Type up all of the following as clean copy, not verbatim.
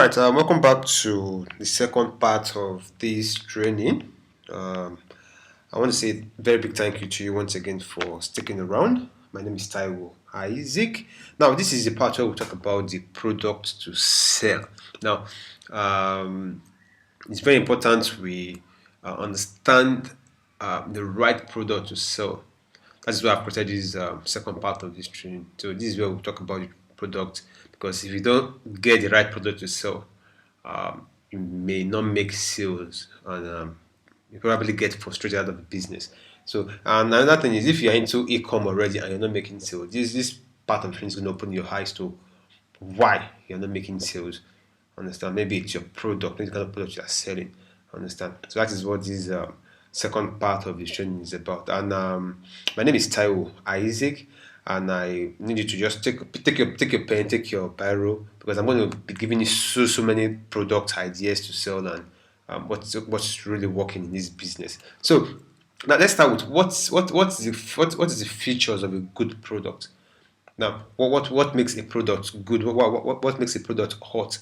Alright, welcome back to the second part of this training. I want to say a very big thank you to you once again for sticking around. My name is Taiwo Isaac. Now, this is the part where we talk about the product to sell. Now, it's very important we understand the right product to sell. That's why I've created this second part of this training. So this is where we talk about the product, because if you don't get the right product to sell, you may not make sales, and you probably get frustrated out of the business. So and another thing is, if you're into e-com already and you're not making sales, this part of the training is going to open your eyes to why you're not making sales. Understand? Maybe it's your product, maybe the kind of product you are selling. Understand? So that is what this second part of the training is about. And my name is Taiwo Isaac, and I need you to just take your pen, take your biro, because I'm going to be giving you so many product ideas to sell, and what's really working in this business. So now let's start with what is the features of a good product. Now, what makes a product good? What makes a product hot?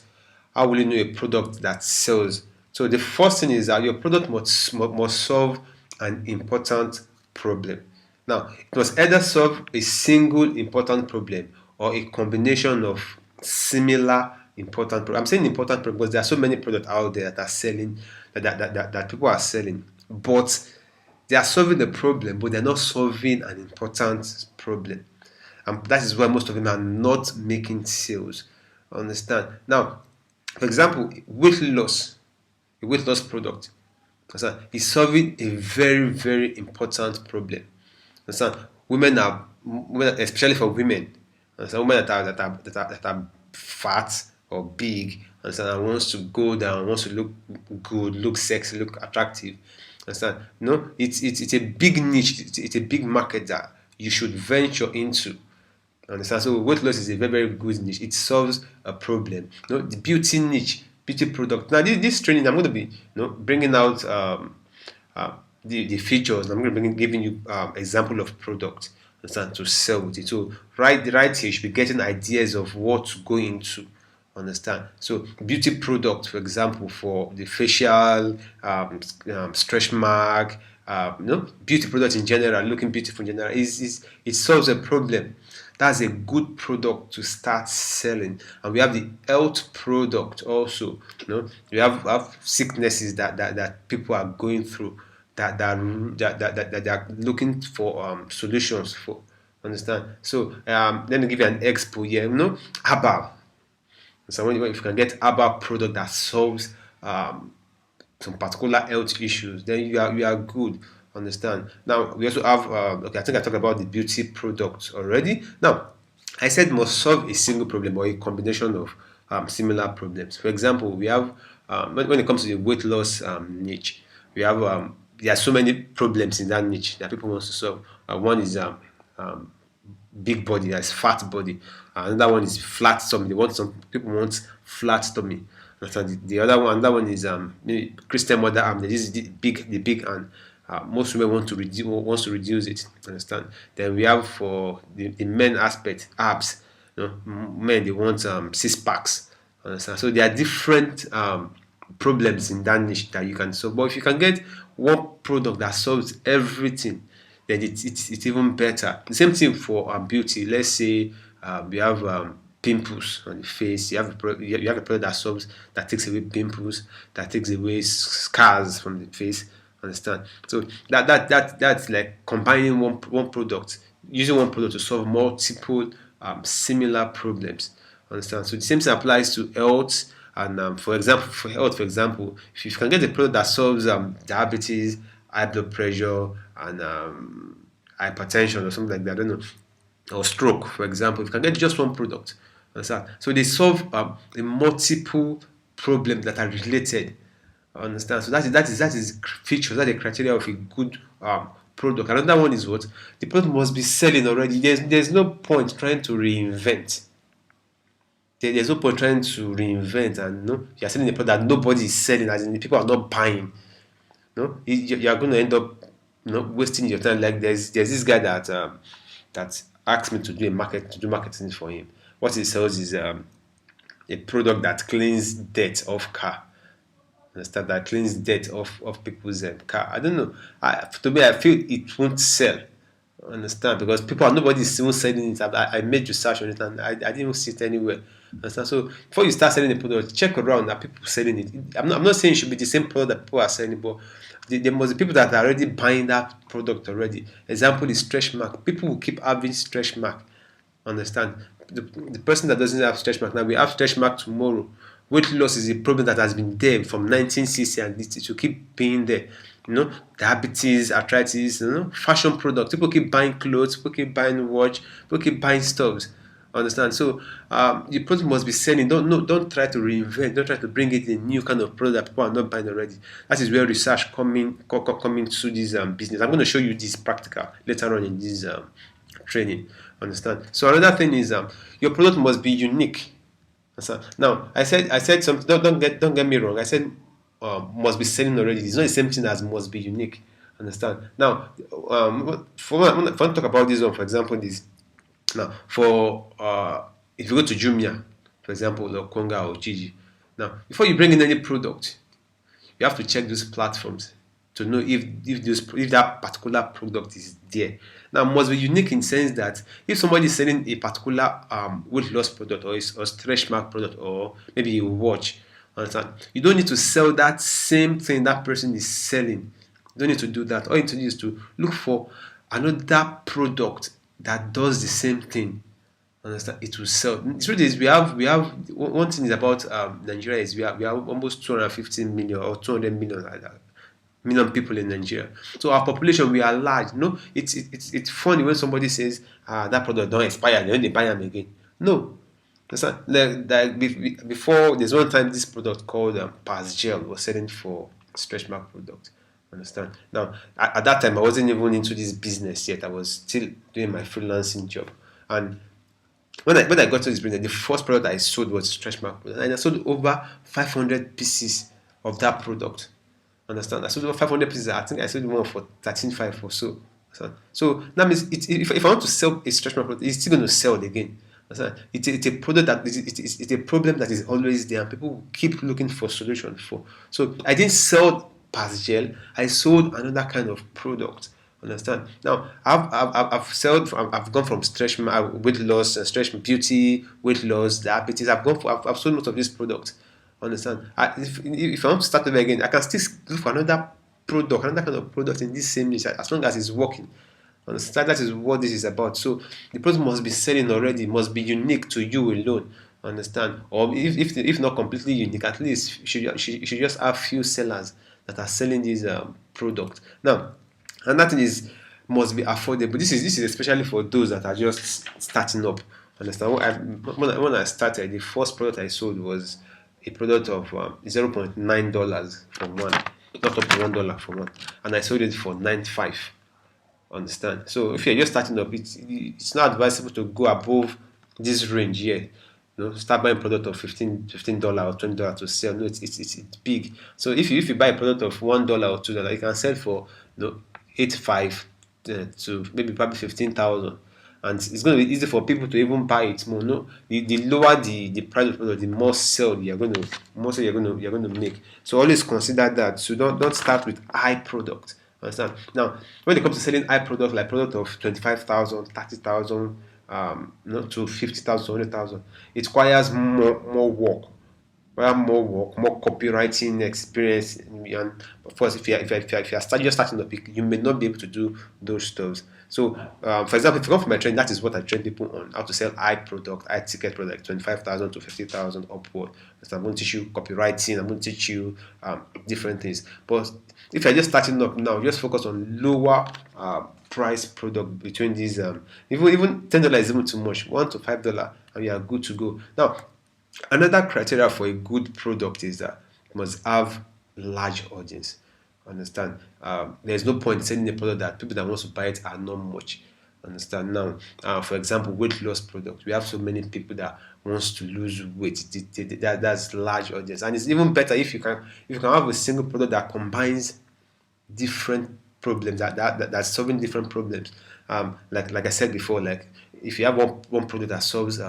How will you know a product that sells? So the first thing is that your product must solve an important problem. Now, it must either solve a single important problem or a combination of similar important problems. I'm saying important problems because there are so many products out there that are selling, that people are selling, but they are solving the problem, but they're not solving an important problem. And that is why most of them are not making sales. Understand? Now, for example, a weight loss product, is solving a very important problem. Understand? Women, especially for women, women that are fat or big, and wants to go down, wants to look good, look sexy, look attractive. Understand? It's a big niche, it's a big market that you should venture into. Understand? So weight loss is a very good niche. It solves a problem. The beauty niche, beauty product. Now this training, I'm going to be bringing out the features. I'm going to be giving you example of product, understand, to sell with it. So right here, you should be getting ideas of what to go into. Understand? So beauty product, for example, for the facial stretch mark, beauty products in general, looking beautiful in general, it solves a problem. That's a good product to start selling. And we have the health product also. We have sicknesses that people are going through, that they are looking for solutions for. Understand? So let me give you an expo here. Herbal. So if you can get herbal product that solves some particular health issues, then you are good. Understand? Now we also have I think I talked about the beauty products already. Now I said must solve a single problem or a combination of similar problems. For example, we have when it comes to the weight loss niche, we have there are so many problems in that niche that people want to solve. One is big body, that's fat body. Another one is flat tummy. Some people want flat tummy. The other one is maybe Christian mother arm. This is the big hand. Most women wants to reduce it. Understand? Then we have for the men aspect, abs. Men, they want 6 packs. Understand? So there are different problems in that niche that you can solve. But if you can get one product that solves everything, then it's even better. The same thing for beauty. Let's say we have pimples on the face. You have a product that takes away pimples, that takes away scars from the face. Understand? So that's like combining one product, using one product to solve multiple similar problems. Understand? So the same thing applies to health. And for example, if you can get a product that solves diabetes, high blood pressure, and hypertension or something like that, I don't know, or stroke, for example, if you can get just one product, understand? So they solve a multiple problems that are related. Understand? So that is features, that is the criteria of a good product. Another one is what the product must be selling already. There's no point trying to reinvent. There's no point trying to reinvent, and you're selling a product that nobody is selling, as in the people are not buying. You're going to end up wasting your time. Like there's this guy that asked me to do marketing for him. What he sells is a product that cleans dirt off car. Understand, that cleans dirt off people's car. I don't know. To me, I feel it won't sell. Understand, because nobody is even selling it. I made research on it and I didn't even see it anywhere. Understand. So before you start selling a product, check around that people selling it. I'm not saying it should be the same product that people are selling, but there must be people that are already buying that product already. Example is stretch mark. People will keep having stretch mark. Understand? The person that doesn't have stretch mark now, we have stretch mark tomorrow. Weight loss is a problem that has been there from 1960 and it will keep being there. Diabetes, arthritis, fashion products. People keep buying clothes, people keep buying watch, people keep buying stuffs. Understand? So the product must be selling. Don't try to reinvent. Don't try to bring it a new kind of product that people are not buying already. That is where research coming to this business. I'm going to show you this practical later on in this training. Understand? So another thing is your product must be unique. Understand? Now I said something. Don't get me wrong. I said must be selling already. It's not the same thing as must be unique. Understand? Now, for I want to talk about this one. For example, this now for if you go to Jumia, for example, or Konga or Gigi. Now, before you bring in any product, you have to check those platforms to know if that particular product is there. Now, it must be unique in the sense that if somebody is selling a particular weight loss product or stretch mark product or maybe a watch, understand? You don't need to sell that same thing that person is selling. You don't need to do that. All you need to do is to look for another product that does the same thing. Understand? It will sell. The truth is, we have one thing is about Nigeria is we have almost 250 million or 200 million million people in Nigeria. So our population, we are large. No, it's funny when somebody says that product don't expire, then they buy them again. No, understand? Before there's one time this product called Paz Gel was selling for stretch mark product. Understand? Now at that time I wasn't even into this business yet. I was still doing my freelancing job, and when I got to this business, the first product I sold was stretch mark product, and I sold over 500 pieces of that product. Understand? I sold over 500 pieces. I think I sold one for 13.5 or so. Understand? So that means if I want to sell a stretch mark product, it's still going to sell again. Understand? It's a product that it's a problem that is always there, and people keep looking for solution for. So I didn't sell Pass Gel. I sold another kind of product. Understand? Now I've gone from stretch weight loss, stretch beauty, weight loss, diabetes. I've sold most of these products. Understand? If I want to start over again, I can still look for another product, another kind of product in this same niche as long as it's working. Understand? That is what this is about. So the product must be selling already, must be unique to you alone. Understand? Or if not completely unique, at least you should just have few sellers that are selling this product. Now, another thing is must be affordable. This is especially for those that are just starting up. Understand? When I started, the first product I sold was a product of $0.9 for one, not up to $1 for one, and I sold it for 95. Understand? So if you're just starting up, it's not advisable to go above this range here. Start buying product of $15 or $20 to sell. No, it's big. So if you buy a product of $1 or $2, you can sell for 85 to maybe probably 15,000, and it's going to be easy for people to even buy it more. No, the lower the price of the product, the more sale you're going to make. So always consider that. So don't start with high product. Understand? Now, when it comes to selling high product, like product of 25,000, 30,000, to 50,000, 100,000, it requires more work. More work, more copywriting experience, and of course, if you're starting up, you may not be able to do those stuff. So, for example, if you come from my training, that is what I train people on: how to sell high ticket product, 25,000 to 50,000 upward. So I'm going to teach you copywriting. I'm going to teach you different things. But if you're just starting up now, just focus on lower price product between these. Even $10 is even too much. $1 to $5, and you are good to go. Now, another criteria for a good product is that it must have large audience. Understand? There's no point in selling a product that people that want to buy it are not much. Understand? Now, for example, weight loss product. We have so many people that wants to lose weight. That's large audience, and it's even better if you can have a single product that combines different problems that's solving different problems. Like I said before, like if you have one product that solves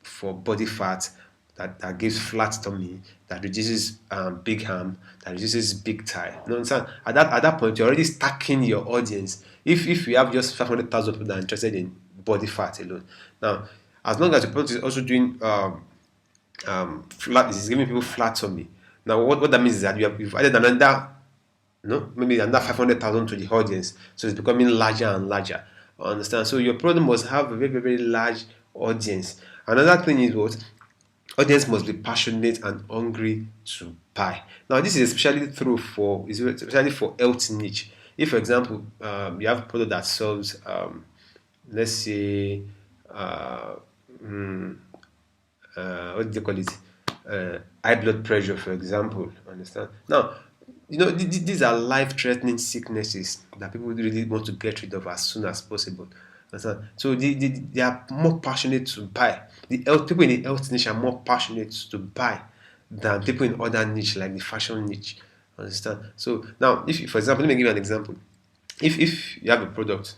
for body fat, that gives flat tummy, that reduces big arm, that reduces big thigh. You know what I'm saying? At that point, you're already stacking your audience. If you have just 500,000 people that are interested in body fat alone, now as long as the product is also doing flat, is giving people flat tummy. Now what that means is that you've added another, maybe another 500,000 to the audience, so it's becoming larger and larger. Understand? So your product must have a very, very large audience. Another thing is what audience must be passionate and hungry to buy. Now this is especially for health niche. If, for example, you have a product that solves, let's say, uh, mm, what do they call it? High blood pressure, for example. Understand? Now, these are life-threatening sicknesses that people really want to get rid of as soon as possible. Understand? So they are more passionate to buy. People in the health niche are more passionate to buy than people in other niche like the fashion niche. Understand? So now, if for example, let me give you an example. If you have a product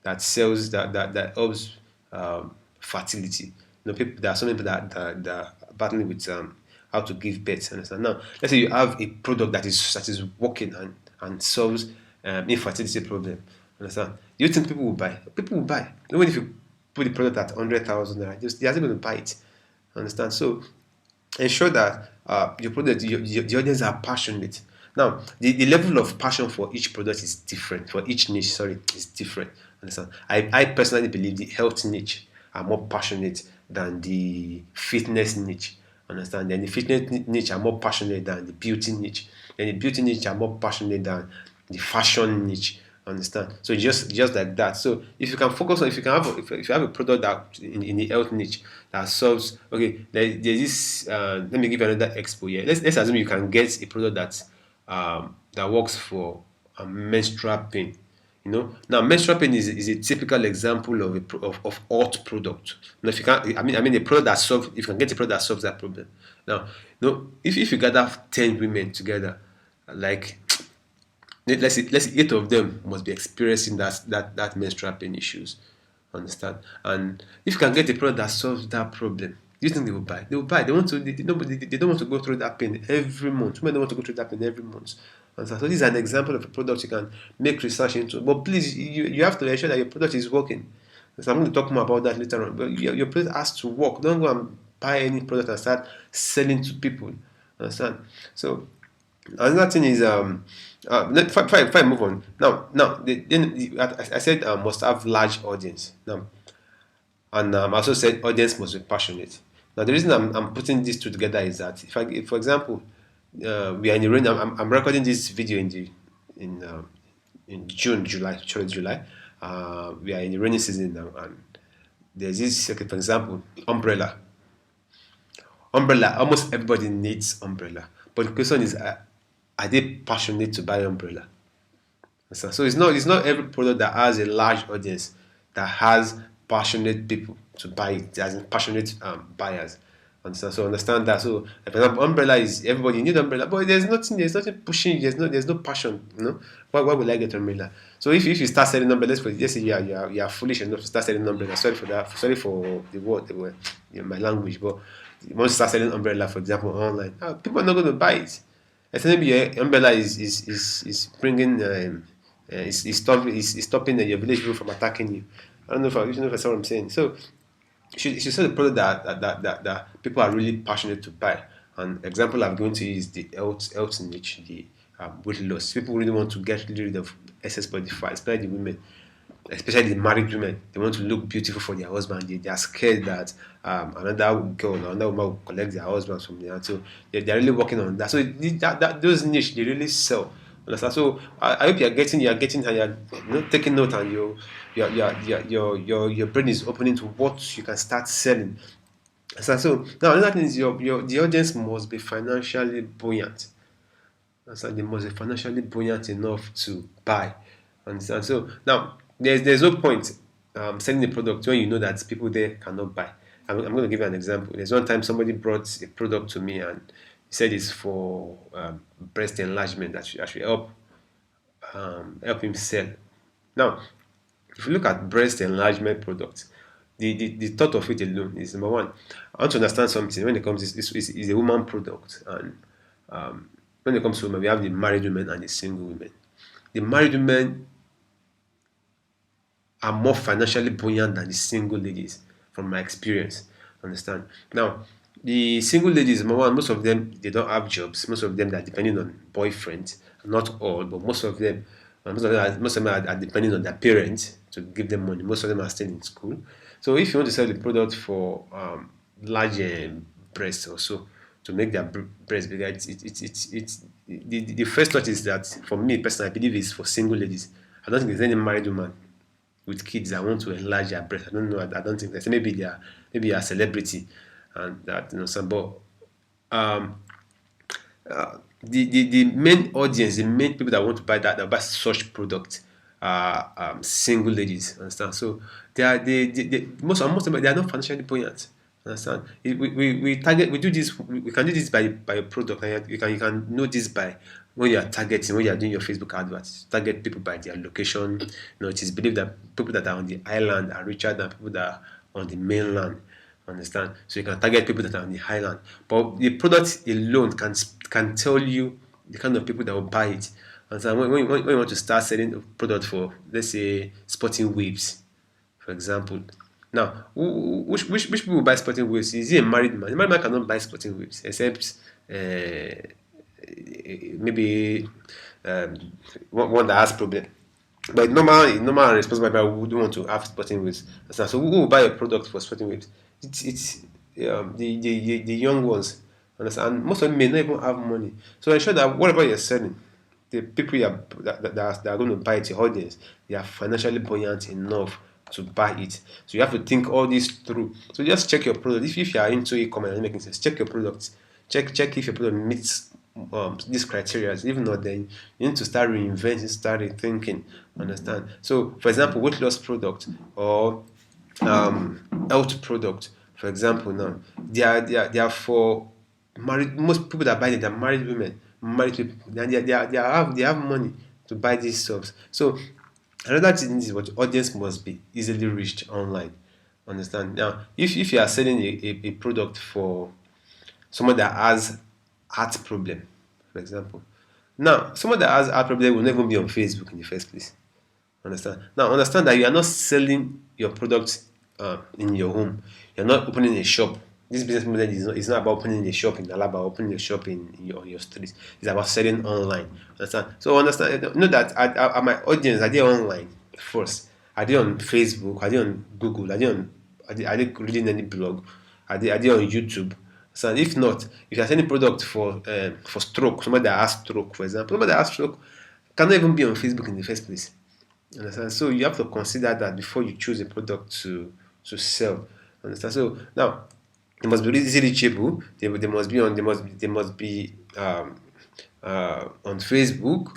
that sells that helps fertility. People, there are some people that are battling with how to give birth. Understand? Now, let's say you have a product that is working and solves infertility problem. Understand? Do you think people will buy? People will buy. Even if you put the product at 100,000 naira, they're still going to buy it. Understand? So ensure that your product, the audience are passionate. Now, the level of passion for each product is different. For each niche, sorry, is different. Understand? I personally believe the health niche are more passionate than the fitness niche. Understand? Then the fitness niche are more passionate than the beauty niche. Then the beauty niche are more passionate than the fashion niche. Understand? So just like that. So if you can focus on, if you have a product that in the health niche that solves, okay, there's this. Let me give you another expo here. Let's assume you can get a product that works for menstrual pain. Now menstrual pain is a typical example of of hot product. Now, if you can, I mean a product that solves. If you can get a product that solves that problem. Now, if you gather 10 women together, like let's say 8 of them must be experiencing that menstrual pain issues. Understand? And if you can get a product that solves that problem, do you think they will buy? They will buy. They want to. They don't want to go through that pain every month. Women don't want to go through that pain every month. Understand? So this is an example of a product you can make research into. But please, you have to ensure that your product is working. So I'm going to talk more about that later on. But your product has to work. Don't go and buy any product and start selling to people. Understand? So another thing is if I move on now, I said must have large audience now, and I also said audience must be passionate. Now the reason I'm putting these two together is that if for example, we are in the rain. I'm recording this video in in June, July, sorry, July. We are in the rainy season now, and there's this, okay, for example, umbrella. Umbrella, almost everybody needs umbrella, but the question is, are they passionate to buy umbrella? So it's not every product that has a large audience that has passionate people to buy it, as in passionate buyers. Understand? So understand that. So for example, umbrella is everybody need umbrella, but there's nothing pushing. There's no passion. Why would I get umbrella? So if you start selling umbrella, let's say you are foolish enough to start selling umbrella. Sorry for that. Sorry for the word, my language. But you want to start selling umbrella, for example, online. People are not going to buy it. Maybe your umbrella is bringing is stopping your village people from attacking you. I don't know if you know if that's what I'm saying. So you should sell the product that people are really passionate to buy. An example I'm going to use is the health niche, the weight loss. People really want to get rid of excess body fat, especially the women, especially the married women. They want to look beautiful for their husband. They are scared that another girl or another woman will collect their husband from them. So they're really working on that. So those niche they really sell. Understand? So I hope you're getting and you're taking note, and your brain is opening to what you can start selling. So now another thing is the audience must be financially buoyant. So they must be financially buoyant enough to buy. Understand? So now there's no point selling a product when you know that people there cannot buy. I'm going to give you an example. There's one time somebody brought a product to me and he said it's for breast enlargement that should help him sell. Now, if you look at breast enlargement products, the thought of it alone is number one. I want to understand something when it comes is a woman product, and when it comes to women, we have the married women and the single women. The married women are more financially buoyant than the single ladies, from my experience. Understand? Now, the single ladies, number one, most of them they don't have jobs. Most of them they are depending on boyfriends. Not all, but most of them are depending on their parents to give them money. Most of them are still in school. So if you want to sell the product for large breasts or so to make their breasts bigger, the first thought is that for me personally, I believe it's for single ladies. I don't think there's any married woman with kids that want to enlarge their breast. I don't know. I don't think that's maybe they are maybe a celebrity and that some but um the main audience, the main people that want to buy that buy such product are single ladies. Understand? So they are most of them they are not financially buoyant. Understand? We target we do this we can do this by a product, and you can know this by when you are targeting when you are doing your Facebook adverts. Target people by their location. It is believed that people that are on the island are richer than people that are on the mainland. Understand? So you can target people that are on the highland. But the product alone can tell you the kind of people that will buy it. Understand? When you want to start selling a product for, let's say, sporting waves, for example. Now, which people will buy sporting waves? Is he a married man? A married man cannot buy sporting waves except maybe um, one that has problem. But normal and responsible buyer would want to have sporting waves. So who will buy a product for sporting waves? It's the young ones. Understand? And most of them may not even have money. So ensure that whatever you're selling, the people that are going to buy it, your audience, they are financially buoyant enough to buy it. So you have to think all this through. So just check your product. If you are into e-commerce and making sense, check your products. Check if your product meets these criteria. If not, then you need to start reinventing, start rethinking. Understand? So, for example, weight loss product or health product, for example, now they are for married. Most people that buy it are married women, married people, and they have money to buy these stuff. So another thing is what audience must be easily reached online. Understand? Now, if you are selling a product for someone that has heart problem, for example. Now, someone that has heart problem will never be on Facebook in the first place. Understand? Now, understand that you are not selling your product in your home. You're not opening a shop. This business model is not about opening a shop in Alaba or opening a shop on your street. It's about selling online. Understand? So understand. Know that at my audience, are they online first? Are they on Facebook? Are they on Google? Are they reading any blog? Are they on YouTube? So if not, if you are selling product for stroke, somebody that has stroke, for example, somebody that has stroke cannot even be on Facebook in the first place. Understand? So you have to consider that before you choose a product to sell. Understand? So now they must be easily reachable. They must be on Facebook,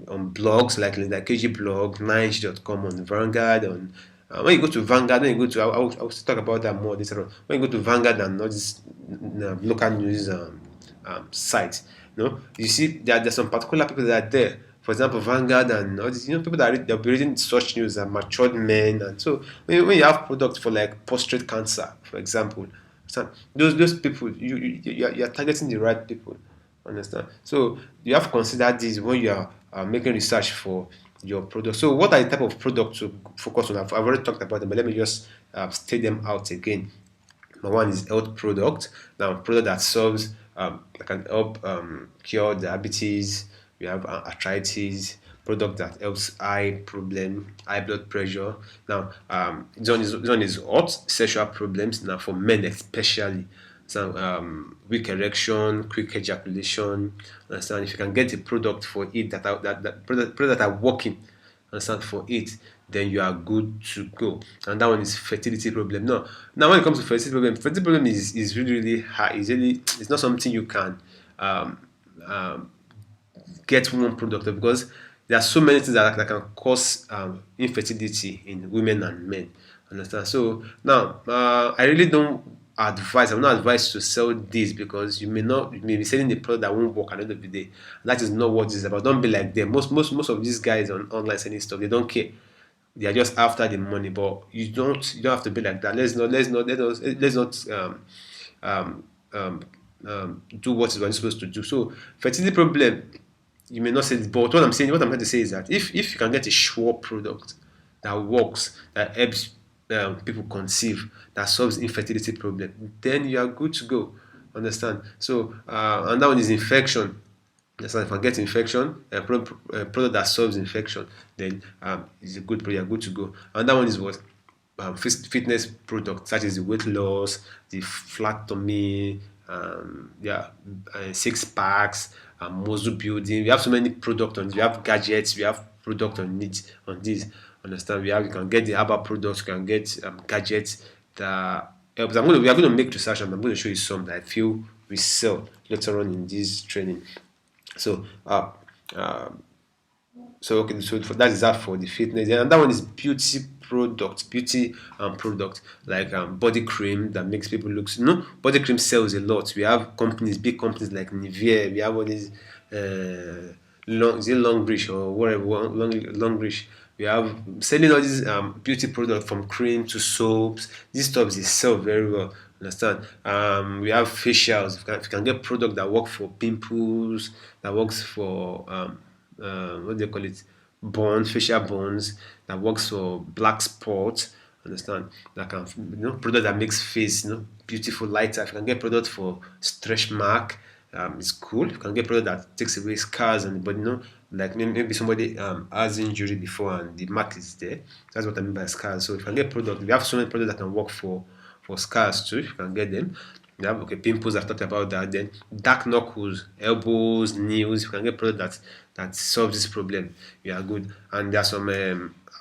on blogs like KG blog, 9 on Vanguard, on when you go to Vanguard, when you go to I will still talk about that more later on. When you go to Vanguard and not this local news sites, you see there's some particular people that are there. For example, Vanguard and all these, people they'll be reading such news are matured men, and so when you have products for like prostate cancer, for example, so those people you're targeting the right people. Understand? So you have to consider this when you are making research for your product. So what are the type of products to focus on? I've already talked about them, but let me just state them out again. Number one is health product. Now, product that solves that can help cure diabetes. We have arthritis. Product that helps eye problem, high blood pressure. Now, this one is hot sexual problems. Now, for men especially, so weak erection, quick ejaculation. Understand? If you can get a product for it that are working, understand, for it, then you are good to go. And that one is fertility problem. Now when it comes to fertility problem is really really high. It's not something you can um, um, get one product because there are so many things that can cause infertility in women and men. Understand? So now I really don't advise. I'm not advised to sell this because you may be selling a product that won't work at the end of the day. That is not what this is about. Don't be like them. Most of these guys on online selling stuff, they don't care. They are just after the money, but you don't have to be like that. Let's not um, um, do what we're supposed to do. So fertility problem, you may not say it, but what I'm trying to say is that if you can get a sure product that works, that helps people conceive, that solves infertility problem, then you are good to go. Understand? So and that one is infection. So if I get infection, a product that solves infection, then it's a good product. You're good to go. And that one is what fitness products, such as the weight loss, the flat tummy, yeah, six packs, muscle building. We have so many products on. We have gadgets. We have product on it on this. Understand? You can get the herbal products. You can get gadgets that helps. We are going to make research, and I'm going to show you some that I feel we sell later on in this training. So uh, okay, so that is that for the fitness. And that one is beauty product like body cream that makes people look. Body cream sells a lot. We have big companies like Nivea. We have all these Longreach or whatever Longreach. We have selling all these beauty products from cream to soaps. These stuff they sell very well. Understand? We have facials. If you can get product that work for pimples, that works for what do they call it? Bones, facial bones, that works for black spots. Understand? That can product that makes face beautiful lighter. If you can get product for stretch mark, it's cool. You can get product that takes away scars and but like maybe somebody has injury before and the mark is there. That's what I mean by scars. So if you can get product, we have so many products that can work for scars too. If you can get them. You have pimples. I've talked about that. Then dark knuckles, elbows, nails. If you can get product that solves this problem, you are good. And there are some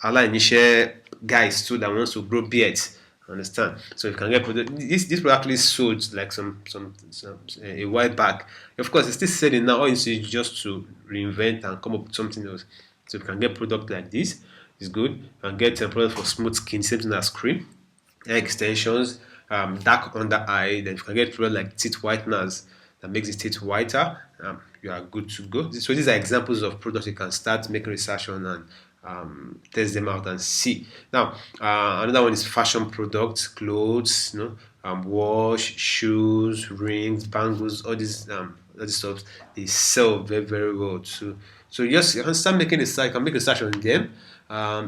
initial guys too that wants to grow beards. Understand? So you can get product. This product actually sold like some a while back. Of course, it's still selling now. All you see is just to reinvent and come up with something else. So if you can get product like this, it's good. You can get a product for smooth skin, same thing as cream, hair extensions, dark under eye. Then you can get product like teeth whiteners that makes the teeth whiter. You are good to go. So these are examples of products you can start making research on and test them out and see. Now, another one is fashion products, clothes, watch, shoes, rings, bangles, all these stuff. They sell very, very well too. So yes, you can start making a site. You can make research on them.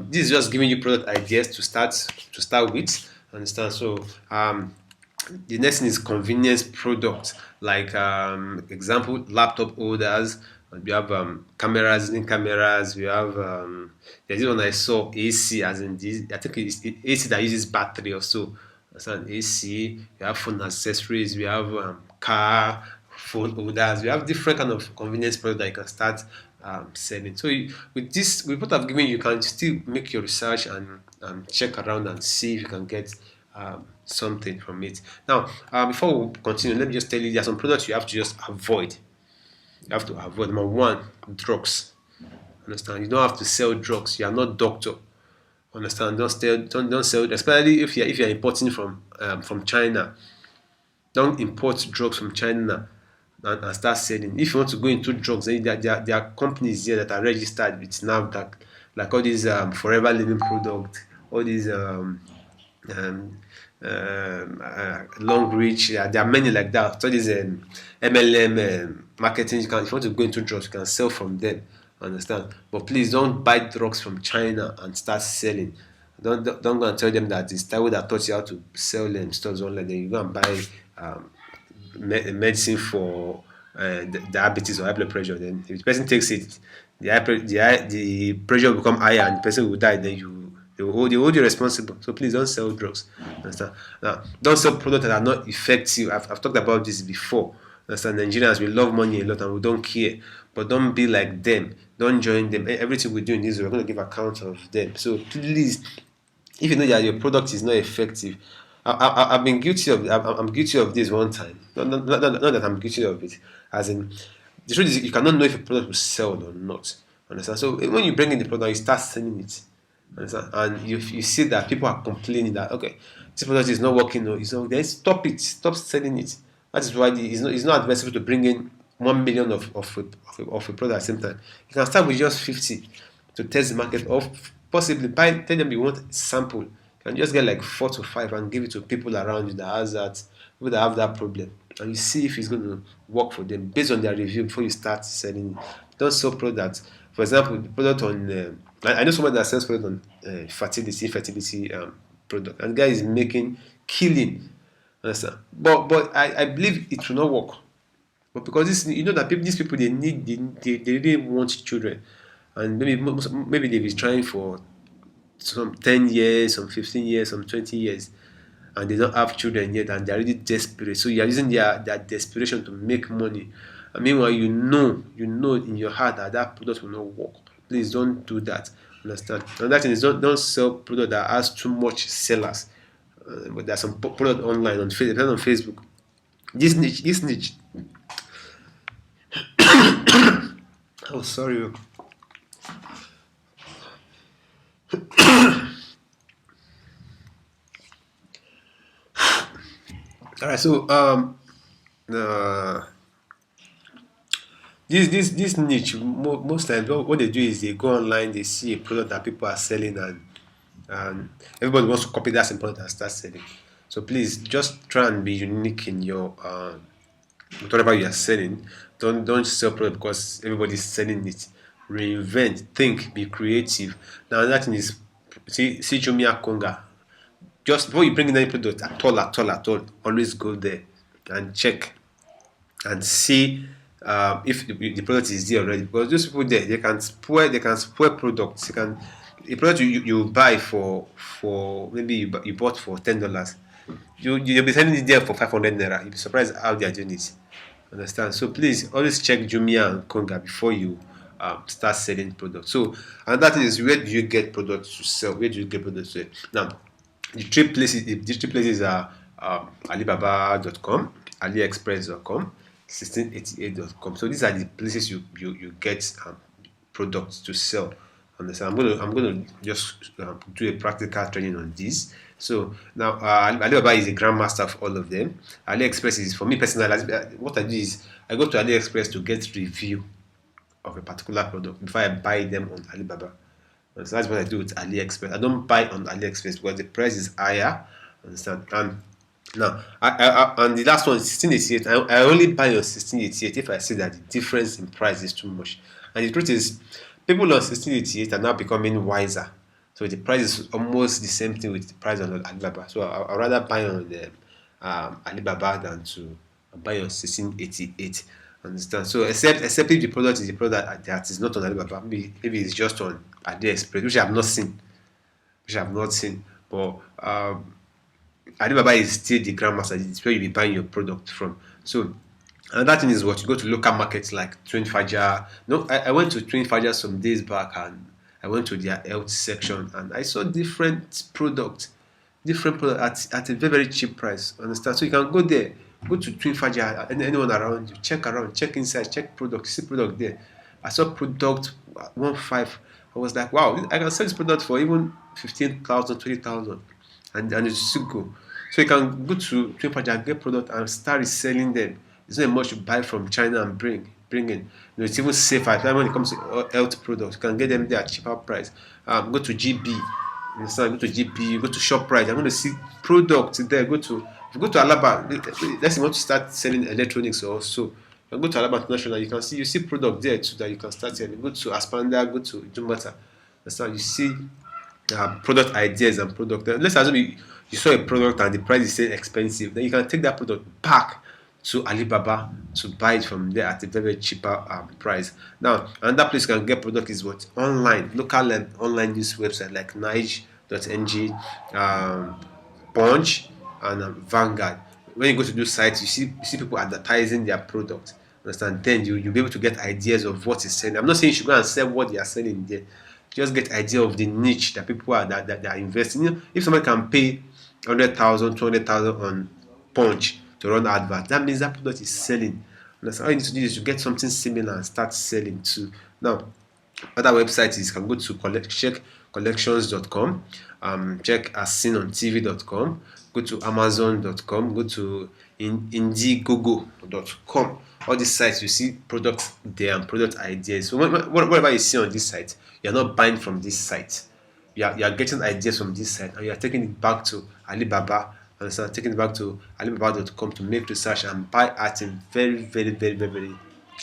This is just giving you product ideas to start with. Understand? So the next thing is convenience products, like example laptop holders. We have cameras, in cameras. We have there's this one I saw AC, as in this. I think it's AC that uses battery or so. That's an AC. We have phone accessories. We have car phone holders. We have different kind of convenience products that you can start selling. So with what I've given you, you can still make your research and check around and see if you can get something from it. Now, before we continue, let me just tell you there are some products you have to just avoid. You have to avoid. Number one, drugs. Understand? You don't have to sell drugs. You are not doctor. Understand? Don't sell, especially if you're importing from China. Don't import drugs from China and start selling. If you want to go into drugs, then there are companies here that are registered with NAFDAC, like all these Forever Living products, all these long reach. There are many like that. So these MLM marketing. If you want to go into drugs, you can sell from them. Understand? But please don't buy drugs from China and start selling. Don't go and tell them that it's Taiwo that taught you how to sell them stores online. Then you go and buy medicine for diabetes or high blood pressure. Then if the person takes it, the pressure will become higher and the person will die. Then they will hold you responsible. So please don't sell drugs. Understand? Now, don't sell products that are not effective. I've talked about this before. Understand? Nigerians, we love money a lot and we don't care. But don't be like them. Don't join them. Everything we do in this, we're going to give account of them. So please, if you know that your product is not effective, I've been guilty of. I'm guilty of this one time. Not that I'm guilty of it. As in, the truth is, you cannot know if a product will sell or not. Understand? So when you bring in the product, you start selling it. Understand? And you see that people are complaining that okay, this product is not working. No, it's not. Then stop it. Stop selling it. That is why it's not advisable to bring in 1 million of a product at the same time. You can start with just 50 to test the market of Possibly tell them you want sample. You can just get like 4 to 5 and give it to people around you that has that, people that have that problem, and you see if it's going to work for them based on their review before you start selling. Don't sell products. For example, the product on I know someone that sells product on fertility product, and the guy is making killing. Understand? But I believe it will not work. But because this, you know that these people they really want children, and maybe they've been trying for some 10 years, some 15 years, some 20 years, and they don't have children yet, and they're really desperate. So you are using their desperation to make money. And meanwhile, you know in your heart that that product will not work. Please don't do that. Understand? And that thing is don't sell product that has too much sellers. But there's some product online on Facebook. This niche. Oh, sorry. All right. So uh, this niche, most times what they do is they go online, they see a product that people are selling, and everybody wants to copy that same product and start selling. So please just try and be unique in your whatever you are selling. Don't sell product because everybody's selling it. Reinvent, think, be creative. Now that thing is, see Jumia Konga. Just before you bring in any product at all, always go there and check and see if the product is there already, because those people there, they can spoil products. A product you buy for maybe you bought for $10, you'll be selling it there for 500 naira. You'll be surprised how they are doing it. Understand? So please always check Jumia and Konga before you start selling products. So another thing is, where do you get products to sell? Where do you get products to sell? Now, the three places are Alibaba.com, AliExpress.com, 1688.com. So these are the places you get products to sell. Understand? I'm gonna just do a practical training on this. So now Alibaba is a grandmaster of all of them. AliExpress is, for me personally, what I do is I go to AliExpress to get review of a particular product before I buy them on Alibaba. So that's what I do with AliExpress. I don't buy on AliExpress because the price is higher. Understand? And now, and the last one is 1688. I only buy on 1688 if I see that the difference in price is too much. And the truth is, people on 1688 are now becoming wiser. So the price is almost the same thing with the price on Alibaba. So I'd rather buy on the Alibaba than to buy on 1688. Understand? So except if the product is a product that is not on Alibaba, maybe it's just on AliExpress, which I have not seen. But Alibaba is still the grandmaster. It's where you be buying your product from. So another thing is what you go to local markets like Twin Faja. No, I went to Twin Faja some days back, and I went to their health section and I saw different products at a very, very cheap price. Understand? So you can go there, go to Twin Faja, anyone around you, check around, check inside, check product, see product there. I saw product 1.5. I was like, wow, I can sell this product for even 15,000, 20,000, and it's still go. So you can go to Twin Faja, get product and start reselling them. It's not much you buy from China and bring in. It's even safer when it comes to health products. You can get them there at cheaper price. Go to GB. Understand? Go to GB. Go to ShopRite. I'm going to see products there. If you go to Alaba, let's say you want to start selling electronics also. You can go to Alaba International. You see product there too that you can start selling. Go to Aspanda. Go to Jumata. Understand? You see product ideas and product. Let's assume you saw a product and the price is still expensive. Then you can take that product back to Alibaba to buy it from there at a very cheaper price. Now, another place you can get product is what? Online, local online news website like Nige.ng, Punch, and Vanguard. When you go to those sites, you see people advertising their product. Understand? Then you'll be able to get ideas of what is selling. I'm not saying you should go and sell what they are selling there. Just get idea of the niche that people are that they are investing. If somebody can pay 100,000, 200,000 on Punch to run advert, that means that product is selling. And all you need to do is to get something similar and start selling too. Now, other websites is you can go to check collections.com, check asseenontv.com, go to amazon.com, go to indiegogo.com. All these sites you see products there and product ideas. So whatever you see on this site, you're not buying from this site. you are getting ideas from this side and you are taking it back to Alibaba, understand, taking it back to Alibaba.com to make research and buy at a very, very, very, very, very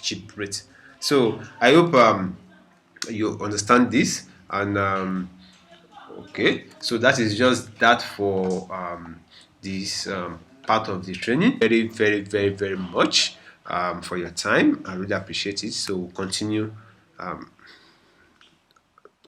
cheap rate. So I hope you understand this. And okay, so that is just that for this part of the training. Very, very, very, very much for your time. I really appreciate it. So continue. Um,